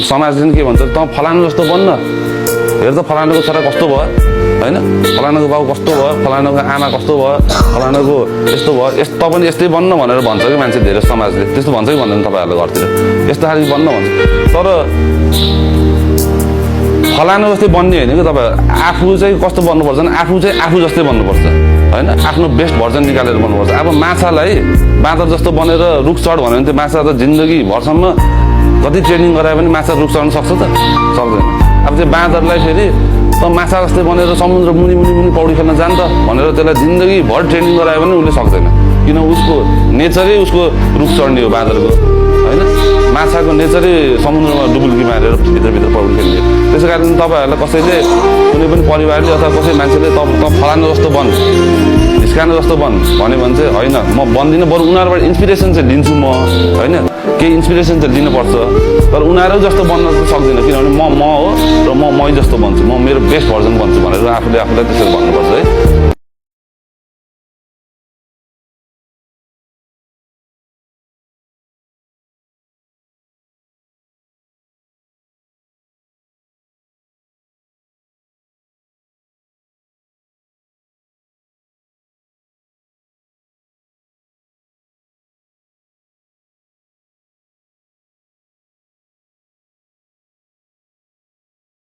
समाजले के भन्छ त फलानु जस्तो बन्न हेर त फलानुको छोरा कस्तो भयो होइन फलानुको बाउ कस्तो भयो फलानुको आमा कस्तो भयो फलानुको यस्तो भयो त पनि यस्तै बन्न भनेर भन्छ कि मान्छे धेरै समाजले त्यस्तो भन्छ कि भन्दैन तपाईँहरूले घरतिर यस्तो खालको बन्न भन्छ तर फलानु जस्तै बन्ने होइन कि तपाईँ आफू चाहिँ कस्तो बन्नुपर्छ भने आफू चाहिँ आफू जस्तै बन्नुपर्छ होइन आफ्नो बेस्ट भर्जन निकालेर बन्नुपर्छ अब माछालाई बाँदर जस्तो बनेर रुख चढ भन्यो भने त्यो माछा त जिन्दगीभरसम्म कति ट्रेनिङ गरायो भने माछा रुख चढ्न सक्छ त सक्दैन अब त्यो बाँदरलाई फेरि त माछा जस्तै बनेर समुद्र मुनि मुनि मुनि पौडी खेल्न जान्छ भनेर त्यसलाई जिन्दगीभर ट्रेनिङ गरायो भने उसले सक्दैन किन उसको नेचरै उसको रुख चढ्ने हो बाँदरको होइन माछाको नेचरै समुद्रमा डुबुल्की मारेर भित्रभित्र पौडी खेल्ने त्यसै कारण तपाईँहरूलाई कसैले कुनै पनि परिवारले अथवा कसै मान्छेले त फलानु जस्तो बन हिस्कानु जस्तो बन भन्यो भने चाहिँ होइन म बन्दिनँ बरु उनीहरूबाट इन्सपिरेसन चाहिँ लिन्छु म होइन केही इन्सपिरेसन चाहिँ लिनुपर्छ तर उनीहरू जस्तो बन्न चाहिँ सक्दिनँ किनभने म हो र मै जस्तो बन्छु म मेरो बेस्ट भर्जन बन्छु भनेर आफूले आफूलाई त्यसरी भन्नुपर्छ है